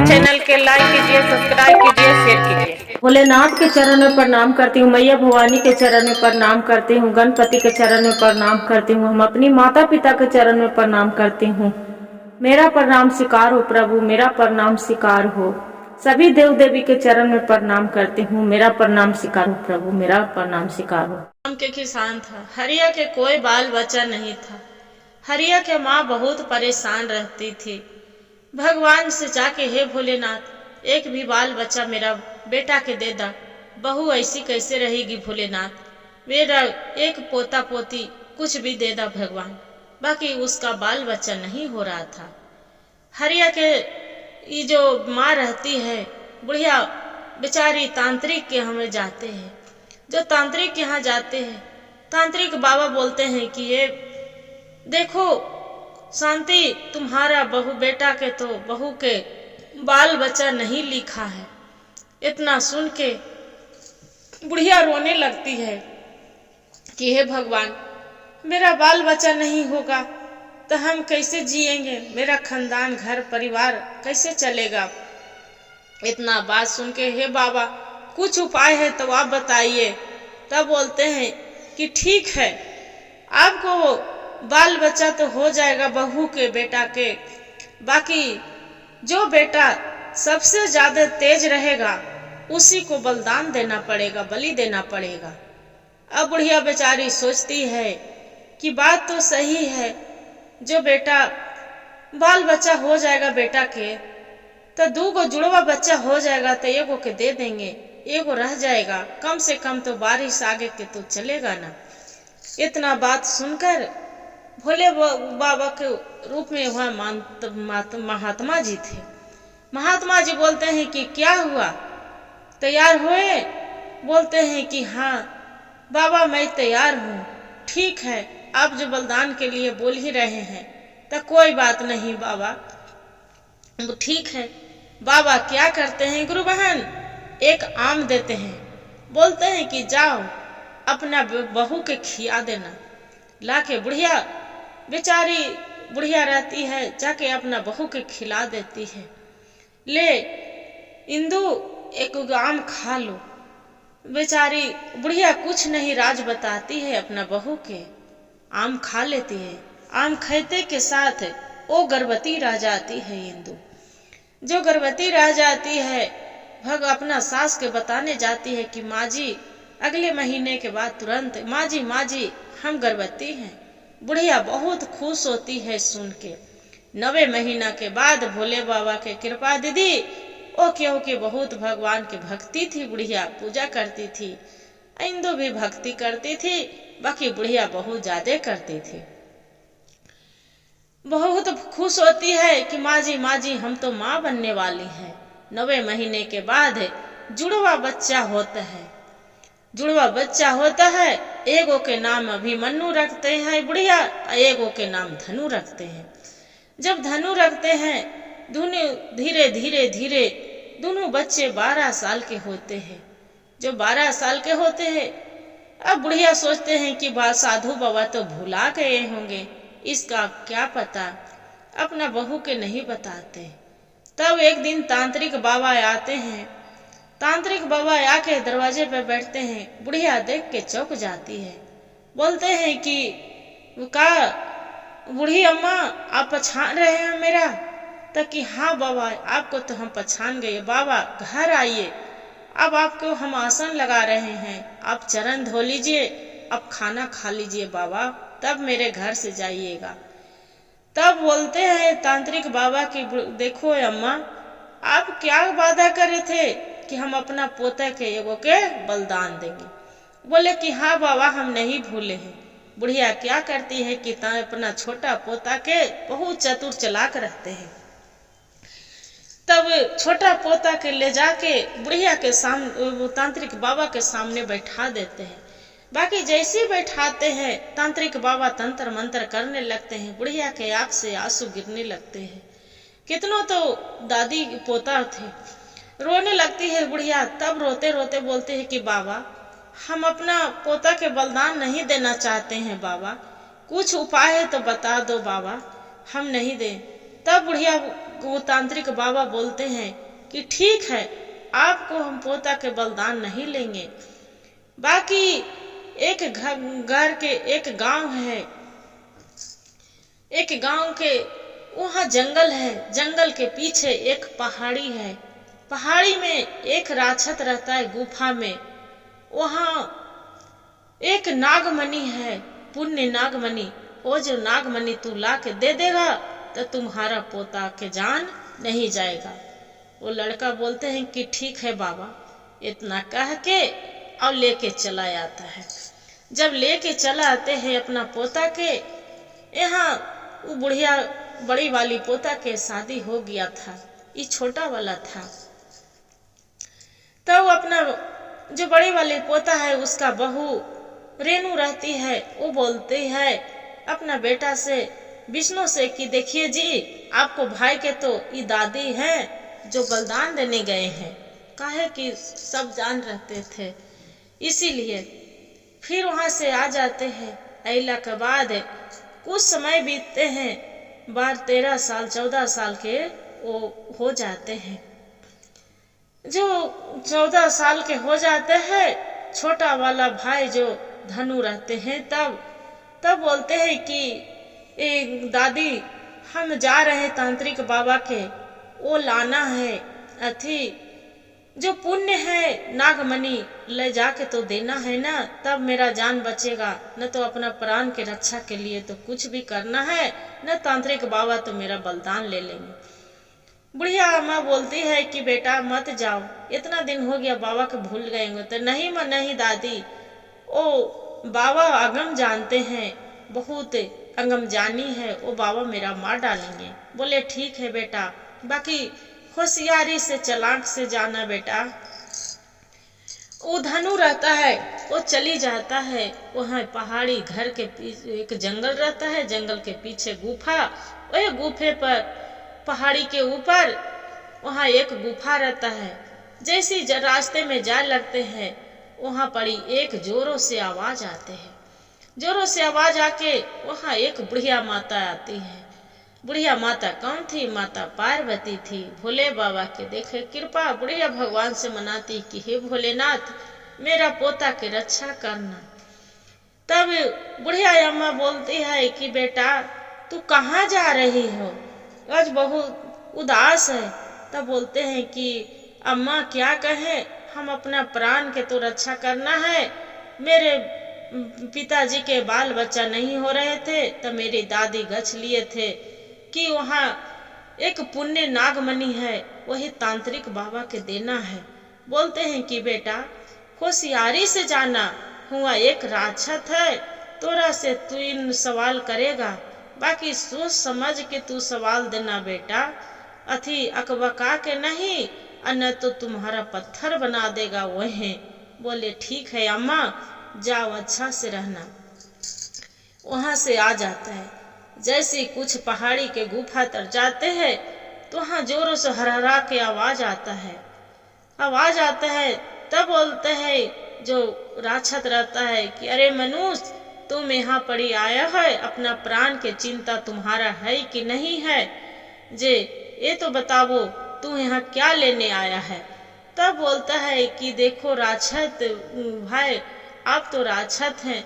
Channel के like कीजिए, subscribe कीजिए, शेयर कीजिए। भोलेनाथ के चरण में प्रणाम करती हूँ, मैया भवानी के चरण में प्रणाम करती हूँ, गणपति के चरण में प्रणाम करती हूँ, हम अपनी माता पिता के चरण में प्रणाम करती हूँ। मेरा प्रणाम स्वीकार हो प्रभु, मेरा प्रणाम स्वीकार हो। सभी देव देवी के चरण में प्रणाम करती हूँ, मेरा प्रणाम स्वीकार हो प्रभु, मेरा प्रणाम स्वीकार हो। राम के किसान था, हरिया के कोई बाल बच्चा नहीं था। हरिया के माँ बहुत परेशान रहती थी। भगवान से जाके, हे भोलेनाथ, एक भी बाल बच्चा मेरा बेटा के दे दा। बहू ऐसी कैसे रहेगी भोलेनाथ, मेरा एक पोता पोती कुछ भी दे दा भगवान। बाकी उसका बाल बच्चा नहीं हो रहा था। हरिया के ये जो माँ रहती है, बुढ़िया बेचारी तांत्रिक के हमें जाते हैं। जो तांत्रिक के यहाँ जाते हैं, तांत्रिक बाबा बोलते हैं कि ये देखो शांति, तुम्हारा बहू बेटा के तो बहू के बाल बच्चा नहीं लिखा है। इतना सुन के बुढ़िया रोने लगती है कि हे भगवान, मेरा बाल बच्चा नहीं होगा तो हम कैसे जिएंगे, मेरा खानदान घर परिवार कैसे चलेगा। इतना बात सुन के, हे बाबा कुछ उपाय है तो आप बताइए। तब बोलते हैं कि ठीक है, आपको बाल बच्चा तो हो जाएगा बहू के बेटा के, बाकी जो बेटा सबसे ज्यादा तेज रहेगा उसी को बलिदान देना पड़ेगा, बलि देना पड़ेगा। अब बुढ़िया बेचारी सोचती है कि बात तो सही है, जो बेटा बाल बच्चा हो जाएगा बेटा के तो दो गो जुड़वा बच्चा हो जाएगा तो एगो के दे देंगे, एगो रह जाएगा, कम से कम तो बारिश आगे के तो चलेगा ना। इतना बात सुनकर भोले बाबा के रूप में वह महात्मा जी थे। महात्मा जी बोलते हैं कि क्या हुआ, तैयार हुए? बोलते हैं कि हाँ बाबा मैं तैयार हूँ। ठीक है, आप जो बलिदान के लिए बोल ही रहे हैं तो कोई बात नहीं बाबा। ठीक है। बाबा क्या करते हैं, गुरु बहन एक आम देते हैं, बोलते हैं कि जाओ अपना बहू के खिया देना। लाके बुढ़िया बेचारी बुढ़िया रहती है, जाके अपना बहू के खिला देती है। ले इंदु एक आम खा लो। बेचारी बुढ़िया कुछ नहीं राज बताती है, अपना बहू के आम खा लेती है। आम खाते के साथ वो गर्भवती रह जाती है। इंदु जो गर्भवती रह जाती है, भग अपना सास के बताने जाती है कि माँ जी अगले महीने के बाद तुरंत माँ जी हम गर्भवती हैं। बुढ़िया बहुत खुश होती है सुन के। 9वें महीना के बाद भोले बाबा के कृपा दीदी ओ क्योंकि बहुत भगवान की भक्ति थी, बुढ़िया पूजा करती थी, इंदु भी भक्ति करती थी, बाकी बुढ़िया बहुत ज्यादा करती थी। बहुत खुश होती है कि माँ जी हम तो माँ बनने वाली हैं। 9वें महीने के बाद जुड़वा बच्चा होता है। जुड़वा बच्चा होता है, एगो के नाम अभिमन्यु रखते हैं बुढ़िया, एगो के नाम धनु रखते हैं। जब धनु रखते हैं, दोनों धीरे धीरे धीरे दोनों बच्चे 12 साल के होते हैं। जो 12 साल के होते हैं, अब बुढ़िया सोचते हैं कि साधु बाबा तो भुला गए होंगे, इसका क्या पता, अपना बहू के नहीं बताते। तब एक दिन तांत्रिक बाबा आते हैं। तांत्रिक बाबा आके दरवाजे पे बैठते हैं। बुढ़िया देख के चौंक जाती है। बोलते हैं कि का बूढ़ी अम्मा आप पहचान रहे हैं मेरा? तो कि हाँ बाबा आपको तो हम पहचान गए। बाबा घर आइए, अब आपको हम आसन लगा रहे हैं, आप चरण धो लीजिए, अब खाना खा लीजिए बाबा, तब मेरे घर से जाइएगा। तब बोलते हैं तांत्रिक बाबा की देखो अम्मा आप क्या वादा करे थे कि हम अपना पोता के एगो के बलिदान देंगे। बोले कि हाँ बाबा हम नहीं भूले हैं। बुढ़िया क्या करती है कि अपना छोटा पोता के बहुत चतुर चलाक रहते हैं। तब छोटा पोता के ले जाके बुढ़िया के सामने तांत्रिक बाबा के सामने बैठा देते हैं। बाकी जैसे बैठाते हैं, तांत्रिक बाबा तंत्र मंत्र करने लगते हैं। बुढ़िया के आंख से आंसू गिरने लगते हैं। कितनों तो दादी पोता थे, रोने लगती है बुढ़िया। तब रोते रोते बोलते हैं कि बाबा हम अपना पोता के बलिदान नहीं देना चाहते हैं बाबा, कुछ उपाय है तो बता दो बाबा, हम नहीं दे। तब बुढ़िया वो तांत्रिक बाबा बोलते हैं कि ठीक है, आपको हम पोता के बलिदान नहीं लेंगे। बाकी एक घर के एक गांव है, एक गांव के वहां जंगल है, जंगल के पीछे एक पहाड़ी है, पहाड़ी में एक राक्षस रहता है गुफा में। वहां एक नागमणि है, पुण्य नागमणि। वो जो नागमणि तू ला के दे देगा तो तुम्हारा पोता के जान नहीं जाएगा। वो लड़का बोलते हैं कि ठीक है बाबा, इतना कह के और लेके चला आता है। जब लेके चला आते हैं अपना पोता के यहाँ, वो बुढ़िया बड़ी वाली पोता के शादी हो गया था, ये छोटा वाला था। तब अपना जो बड़ी वाली पोता है उसका बहू रेनू रहती है, वो बोलती है अपना बेटा से, विष्णु से कि देखिए जी, आपको भाई के तो ये दादी हैं जो बलिदान देने गए हैं। काहे कि सब जान रहते थे, इसीलिए फिर वहां से आ जाते हैं। अइला के बाद कुछ समय बीतते हैं, 12-13 साल 14 साल के वो हो जाते हैं। जो 14 साल के हो जाते हैं, छोटा वाला भाई जो धनु रहते हैं, तब बोलते हैं कि दादी हम जा रहे हैं तांत्रिक बाबा के, वो लाना है, अथी जो पुण्य है नागमणि ले जाके तो देना है ना, तब मेरा जान बचेगा, न तो अपना प्राण के रक्षा के लिए तो कुछ भी करना है, न तांत्रिक बाबा तो मेरा बलिदान ले लेंगे। बुढ़िया अम्मा बोलती है कि बेटा मत जाओ, इतना दिन हो गया बाबा को भूल गए होंगे। तो नहीं मां नहीं दादी, ओ बाबा अगम जानते हैं, बहुत अगम जानी है, वो बाबा मेरा मार डालेंगे। बोले ठीक है बेटा, बाकी होशियारी से चालाक से जाना बेटा। वो धनु रहता है, वो चली जाता है। वहाँ पहाड़ी घर के पीछे एक जंगल रहता है, जंगल के पीछे गुफा, वही गुफे पर पहाड़ी के ऊपर वहाँ एक गुफा रहता है। जैसे रास्ते में जा लगते हैं, वहाँ पड़ी एक जोरों से आवाज आते हैं। जोरों से आवाज आके वहाँ एक बुढ़िया माता आती है। बुढ़िया माता कौन थी? माता पार्वती थी। भोले बाबा के देखे कृपा, बुढ़िया भगवान से मनाती कि हे भोलेनाथ, मेरा पोता की रक्षा करना। तब बुढ़िया अम्मा बोलती है कि बेटा तू कहाँ जा रही हो, आज बहुत उदास है। तब बोलते हैं कि अम्मा क्या कहे, हम अपना प्राण के तो रक्षा करना है। मेरे पिताजी के बाल बच्चा नहीं हो रहे थे, तो मेरी दादी गछ लिए थे कि वहाँ एक पुण्य नागमणि है, वही तांत्रिक बाबा के देना है। बोलते हैं कि बेटा होशियारी से जाना, हुआ एक राक्षस है, तोरा से तू इन सवाल करेगा, बाकी सोच समझ के तू सवाल देना बेटा, अथी अकबका के नहीं, न तो तुम्हारा पत्थर बना देगा वही। बोले ठीक है अम्मा, जाओ अच्छा से रहना। वहां से आ जाता है। जैसे कुछ पहाड़ी के गुफा तर जाते हैं तो वहां जोरों से हरहरा के आवाज आता है। तब बोलते हैं जो राक्षस रहता है कि अरे मनुष्य, तुम यहाँ पड़ी आया है, अपना प्राण के चिंता तुम्हारा है कि नहीं है? जे ये तो बताओ तू यहाँ क्या लेने आया है? तब बोलता है कि देखो राक्षस भाई, आप तो राक्षस हैं,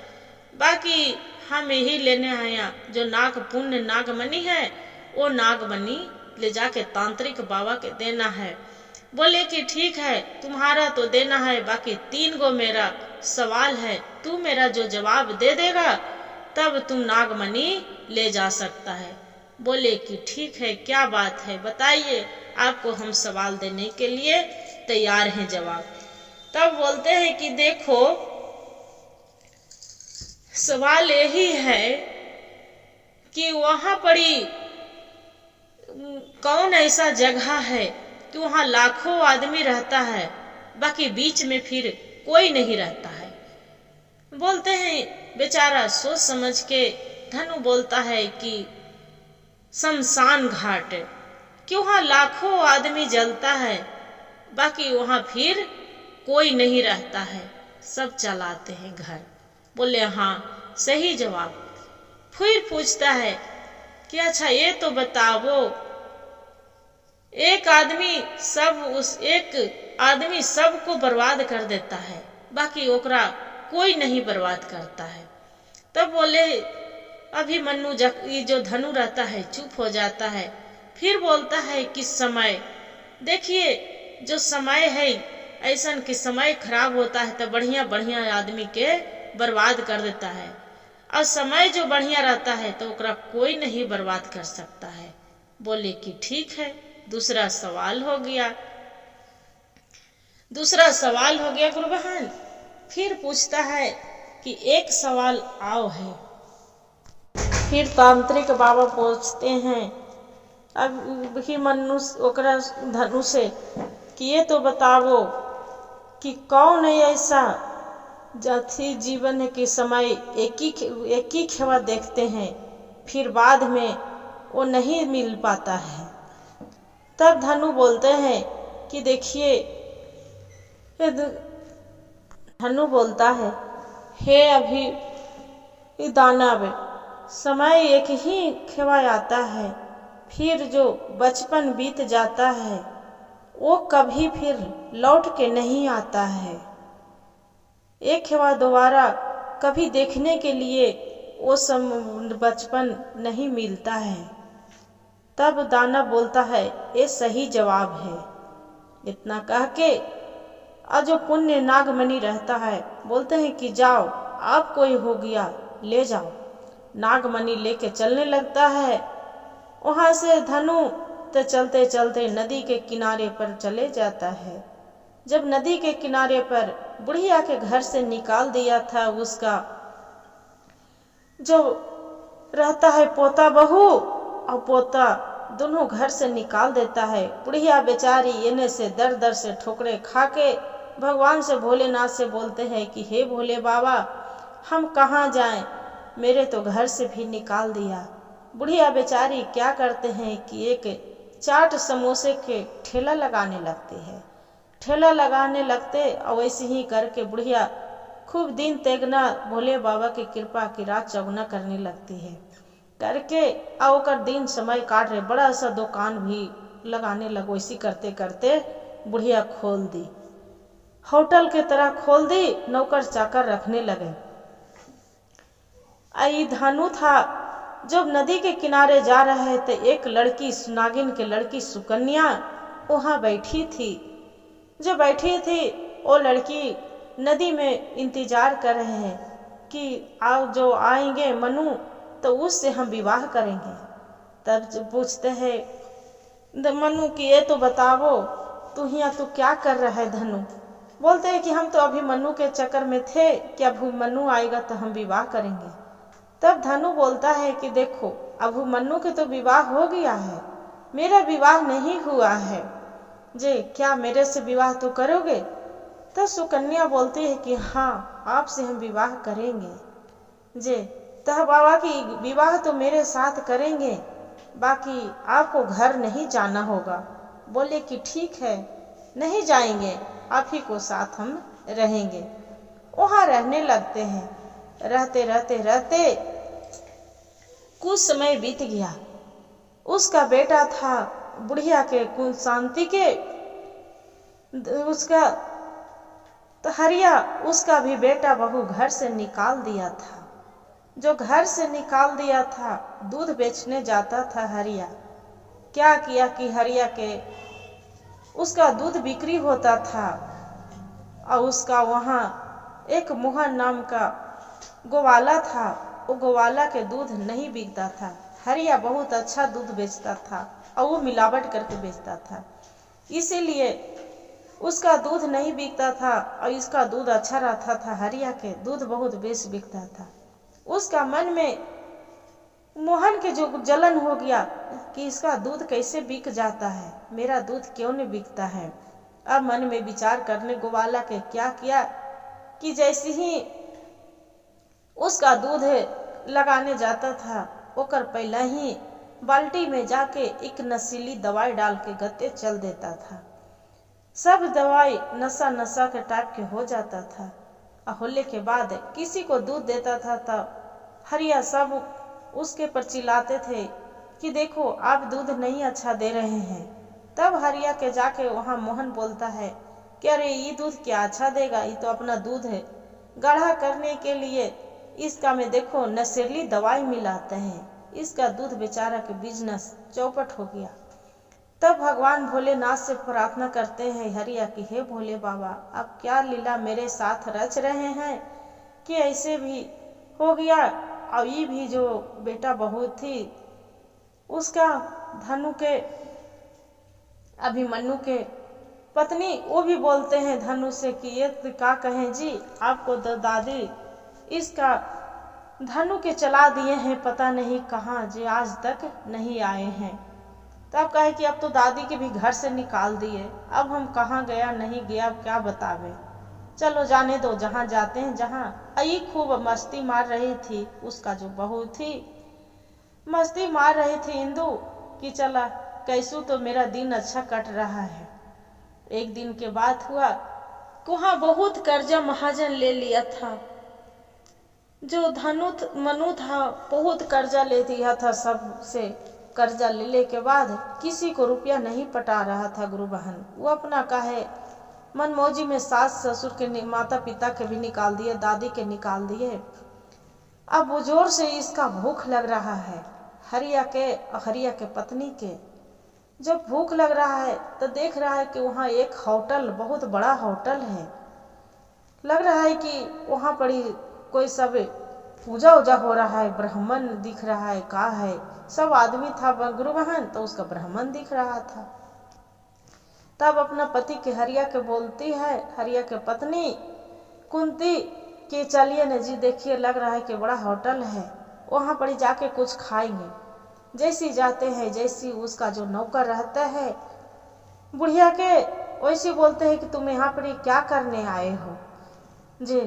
बाकी हम यही लेने आया जो नाग पुण्य नागमणि है, वो नागमणि ले जाके तांत्रिक बाबा के देना है। बोले कि ठीक है, तुम्हारा तो देना है, बाकी 3 गो मेरा सवाल है, तू मेरा जो जवाब दे देगा तब तुम नागमणि ले जा सकता है। बोले कि ठीक है, क्या बात है बताइए, आपको हम सवाल देने के लिए तैयार हैं जवाब। तब बोलते हैं कि देखो सवाल यही है कि वहां पड़ी कौन ऐसा जगह है कि वहां लाखों आदमी रहता है, बाकी बीच में फिर कोई नहीं रहता है। बोलते हैं बेचारा सोच समझ के धनु बोलता है कि शमशान घाट, कि वहां लाखों आदमी जलता है, बाकी वहां फिर कोई नहीं रहता है, सब चलाते हैं घर। बोले हाँ सही जवाब। फिर पूछता है कि अच्छा ये तो बताओ, एक आदमी सबको बर्बाद कर देता है, बाकी ओकरा कोई नहीं बर्बाद करता है। तब बोले अभिमन्यु ये जो धनु रहता है चुप हो जाता है, फिर बोलता है कि समय देखिए, जो समय है ऐसा कि समय खराब होता है तो बढ़िया बढ़िया आदमी के बर्बाद कर देता है, और समय जो बढ़िया रहता है तो ओकरा कोई नहीं बर्बाद कर सकता है। बोले कि ठीक है, दूसरा सवाल हो गया गुरु बहन। फिर पूछता है कि एक सवाल आओ है। फिर तांत्रिक बाबा पूछते हैं अभिमन्यु ओकरा धनु से कि ये तो बताओ कि कौन है ऐसा जाति जीवन है कि समय एक ही खेवा देखते हैं, फिर बाद में वो नहीं मिल पाता है। तब धनु बोलते हैं कि देखिए, धनु बोलता है हे अभी दानव, समय एक ही खेवा आता है, फिर जो बचपन बीत जाता है वो कभी फिर लौट के नहीं आता है। एक खेवा दोबारा कभी देखने के लिए वो बचपन नहीं मिलता है। तब दानव बोलता है ये सही जवाब है। इतना कह के और जो पुण्य नागमणि रहता है बोलते हैं कि जाओ, आपको ही हो गया, ले जाओ। नागमणि लेके चलने लगता है। वहां से धनु तो चलते चलते नदी के किनारे पर चले जाता है। जब नदी के किनारे पर बुढ़िया के घर से निकाल दिया था, उसका जो रहता है पोता बहू और पोता दोनों घर से निकाल देता है। बुढ़िया बेचारी एने से दर दर से ठोकरे खा के भगवान से भोलेनाथ से बोलते हैं कि हे भोले बाबा, हम कहाँ जाएं, मेरे तो घर से भी निकाल दिया। बुढ़िया बेचारी क्या करते हैं कि एक चाट समोसे के ठेला लगाने लगते हैं। ठेला लगाने लगते और वैसे ही करके बुढ़िया खूब दिन तेगना भोले बाबा की कृपा की रात चौगुना करने लगती है। करके और दिन समय काट रहे, बड़ा सा दुकान भी लगाने लगो। इसी करते करते बुढ़िया खोल दी, होटल के तरह खोल दी, नौकर चाकर रखने लगे। आई धनु था, जब नदी के किनारे जा रहे थे, एक लड़की नागिन के लड़की सुकन्या वहां बैठी थी। जो बैठी थी वो लड़की नदी में इंतजार कर रहे हैं कि आओ, जो आएंगे मनु तो उससे हम विवाह करेंगे। तब पूछते हैं मनु कि ये तो बताओ तू यहाँ तू क्या कर रहा है। धनु बोलते हैं कि हम तो अभिमन्यु के चक्कर में थे कि अभिमन्यु आएगा तो हम विवाह करेंगे। तब धनु बोलता है कि देखो, अभिमन्यु के तो विवाह हो गया है, मेरा विवाह नहीं हुआ है, जे क्या मेरे से विवाह तो करोगे। तब सुकन्या बोलती है कि हाँ, आपसे हम विवाह करेंगे। जे तब बाबा की विवाह तो मेरे साथ करेंगे, बाकी आपको घर नहीं जाना होगा। बोले कि ठीक है, नहीं जाएंगे, आप ही को साथ हम रहेंगे। वहां रहने लगते हैं। रहते रहते रहते कुछ समय बीत गया। उसका बेटा था बुढ़िया के कुल शांति के, उसका तो हरिया, उसका भी बेटा बहू घर से निकाल दिया था। जो घर से निकाल दिया था, दूध बेचने जाता था हरिया। क्या किया कि हरिया के उसका दूध बिक्री होता था और उसका वहाँ एक मोहन नाम का गोवाला था। वो गोवाला के दूध नहीं बिकता था। हरिया बहुत अच्छा दूध बेचता था और वो मिलावट करके बेचता था, इसीलिए उसका दूध नहीं बिकता था और इसका दूध अच्छा रहता था। हरिया के दूध बहुत बेच बिकता था। उसका मन में मोहन के जो जलन हो गया कि इसका दूध कैसे बिक जाता है, मेरा दूध क्यों नहीं बिकता है। अब मन में विचार करने गोवाला के क्या किया कि जैसे ही उसका दूध लगाने जाता था, ओकर पहले ही बाल्टी में जाके एक नशीली दवाई डाल के गत्ते चल देता था। सब दवाई नशा नशा के टाइप के हो जाता था। होने के बाद किसी को दूध देता था तो हरिया सब उसके पर चिल्लाते थे कि देखो आप दूध नहीं अच्छा दे रहे हैं। तब हरिया के जाके वहाँ मोहन बोलता है कि अरे ये दूध क्या अच्छा देगा, ये तो अपना दूध है, गाढ़ा करने के लिए इसका में देखो नशीली दवाई मिलाते हैं, इसका दूध बेचारा के बिजनेस चौपट हो गया। तब भगवान भोलेनाथ से प्रार्थना करते हैं हरिया की, हे भोले बाबा आप क्या लीला मेरे साथ रच रहे हैं कि ऐसे भी हो गया। और ये भी जो बेटा बहू थी उसका धनु के अभिमन्यु के पत्नी, वो भी बोलते हैं धनु से कि ये क्या कहें जी, आपको तो दादी इसका धनु के चला दिए हैं, पता नहीं कहाँ जी, आज तक नहीं आए हैं। तब कहे कि अब तो दादी के भी घर से निकाल दिए, अब हम कहाँ गया नहीं गया क्या बतावे, चलो जाने दो, जहाँ जाते हैं जहाँ। आई खूब मस्ती मार रही थी, उसका जो बहू थी मस्ती मार रही थी इंदु कि चला कैसू तो मेरा दिन अच्छा कट रहा है। एक दिन के बाद हुआ वहाँ बहुत कर्जा महाजन ले लिया था, जो धनु मनु था बहुत कर्जा ले दिया था, सबसे कर्जा लेने के बाद किसी को रुपया नहीं पटा रहा था गुरु बहन। वो अपना काहे मनमौजी में सास ससुर के माता पिता के भी निकाल दिए, दादी के निकाल दिए। अब वो जोर से इसका भूख लग रहा है, हरिया के पत्नी के जब भूख लग रहा है तो देख रहा है कि वहाँ एक होटल, बहुत बड़ा होटल है, लग रहा है कि वहाँ पर कोई सब पूजा उजा हो रहा है, ब्राह्मण दिख रहा है, का है, सब आदमी था गुरु बहन, तो उसका ब्राह्मण दिख रहा था। तब अपना पति के हरिया के बोलती है, हरिया के पत्नी कुंती कि चलिए न जी, देखिए लग रहा है कि बड़ा होटल है, वहाँ पर जाके कुछ खाएंगे। जैसी जाते हैं, जैसी उसका जो नौकर रहता है बुढ़िया के, वैसे बोलते हैं कि तुम यहाँ पर क्या करने आए हो जी,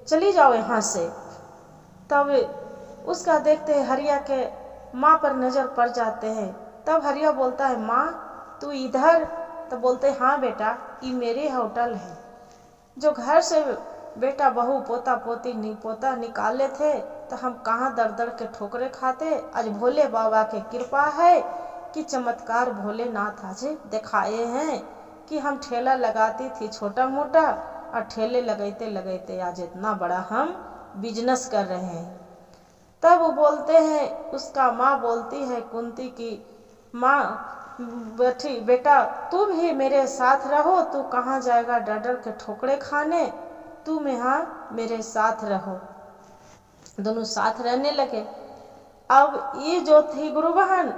चली जाओ यहाँ से। तब उसका देखते हैं हरिया के माँ पर नजर पड़ जाते हैं। तब हरिया बोलता है माँ तू इधर, तो बोलते हाँ बेटा ये मेरे होटल है। जो घर से बेटा बहू पोता पोती पोता निकाले थे तो हम कहाँ दर दर के ठोकरे खाते। आज भोले बाबा के कृपा है कि चमत्कार भोलेनाथ आज दिखाए हैं कि हम ठेला लगाती थी छोटा मोटा, और ठेले लगाते लगाते आज इतना बड़ा हम बिजनेस कर रहे हैं। तब वो बोलते हैं, उसका माँ बोलती है कुंती की माँ बैठी बेटा तू भी मेरे साथ रहो, तू कहाँ जाएगा डर डर के ठोकरे खाने, तुम यहाँ मेरे साथ रहो। दोनों साथ रहने लगे। अब ये जो थी गुरु बहन,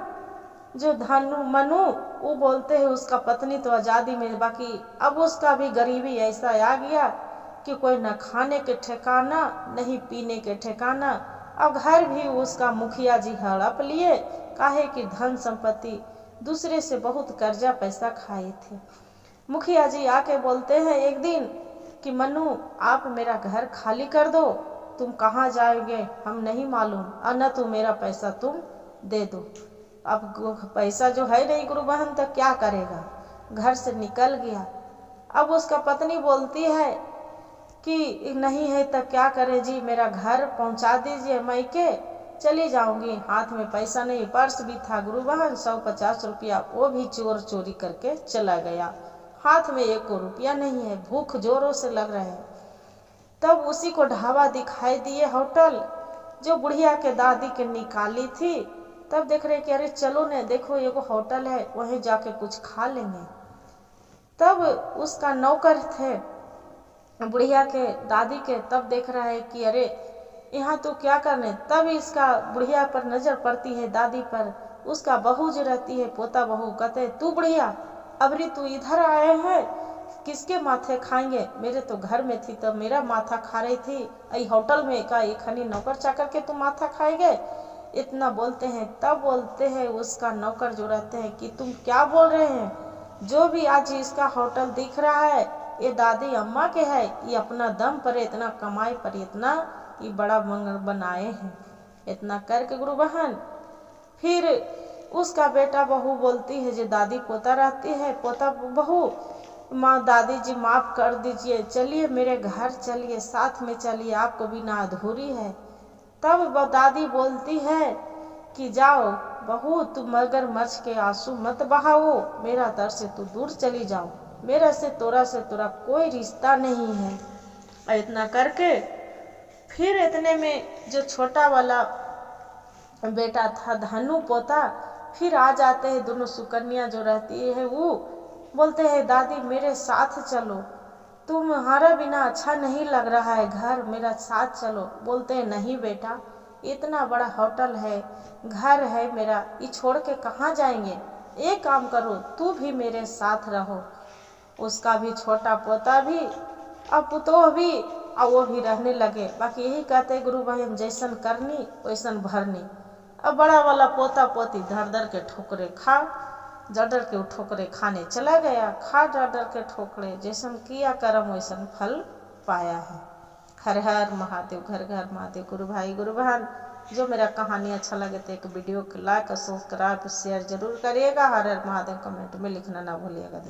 जो धनु मनु, वो बोलते हैं उसका पत्नी तो आजादी में, बाकी अब उसका भी गरीबी ऐसा आ गया कि कोई न खाने के ठिकाना नहीं पीने के ठिकाना। अब घर भी उसका मुखिया जी हड़प लिए, काहे कि धन संपत्ति दूसरे से बहुत कर्जा पैसा खाए थे। मुखिया जी आके बोलते हैं एक दिन कि मनु आप मेरा घर खाली कर दो, तुम कहाँ जाओगे हम नहीं मालूम, और न तो मेरा पैसा तुम दे दो। अब पैसा जो है नहीं गुरु बहन तो क्या करेगा, घर से निकल गया। अब उसका पत्नी बोलती है कि नहीं है तो क्या करे जी, मेरा घर पहुंचा दीजिए, मैं के चली जाऊंगी। हाथ में पैसा नहीं, पर्स भी था गुरु बहन 150 रुपया, वो भी चोरी करके चला गया, हाथ में 1 रुपया नहीं है, भूख जोरों से लग रहे हैं। तब उसी को ढाबा दिखाई दिए होटल, जो बुढ़िया के दादी के निकाली थी। तब देख रहे कि अरे चलो ने देखो ये होटल है, वहीं जाके कुछ खा लेंगे। तब उसका नौकर थे बुढ़िया के दादी के, तब देख रहा है कि अरे यहाँ तो क्या करने। तब इसका बुढ़िया पर नजर पड़ती है, दादी पर। उसका बहू जो रहती है पोता बहू, कहते तू बुढ़िया अबरी तू इधर आए हैं, किसके माथे खाएंगे, मेरे तो घर में थी तब मेरा माथा खा रही थी, आई होटल में का एक हनी नौकर चाकर के तुम माथा खाएंगे, इतना बोलते हैं। तब बोलते हैं उसका नौकर जो रहते हैं कि तुम क्या बोल रहे हैं, जो भी आज इसका होटल दिख रहा है ये दादी अम्मा के है, ये अपना दम पर इतना कमाई पर इतना ये बड़ा मंगल बनाए हैं। इतना करके गुरु बहन फिर उसका बेटा बहू बोलती है, जो दादी पोता रहती है, पोता बहू माँ दादी जी माफ कर दीजिए, चलिए मेरे घर चलिए, साथ में चलिए, आपको बिना अधूरी है। तब दादी बोलती है कि जाओ बहू तुम मगरमच्छ के आंसू मत बहाओ, मेरा दर से तू दूर चली जाओ, मेरा से तोरा कोई रिश्ता नहीं है। और इतना करके फिर इतने में जो छोटा वाला बेटा था धनु पोता फिर आ जाते हैं। दोनों सुकन्या जो रहती है वो बोलते हैं दादी मेरे साथ चलो, तुम्हारा बिना अच्छा नहीं लग रहा है घर, मेरा साथ चलो। बोलते हैं नहीं बेटा, इतना बड़ा होटल है, घर है मेरा, ये छोड़ के कहाँ जाएंगे, एक काम करो तू भी मेरे साथ रहो। उसका भी छोटा पोता भी और पुतोह भी और वो भी रहने लगे। बाकी यही कहते गुरु बहन जैसन करनी वैसन भरनी। अब बड़ा वाला पोता पोती धर धर के ठोकरे खा, डर के ठोकरे खाने चला गया, खा डर के ठोकरे, जैसन किया कर्म वैसन फल पाया है। हर हर महादेव, घर घर महादेव। गुरु भाई गुरु बहन जो मेरा कहानी अच्छा लगे तो एक वीडियो को लाइक और सब्सक्राइब शेयर जरूर करिएगा। हर हर महादेव कमेंट में लिखना ना भूलिएगा।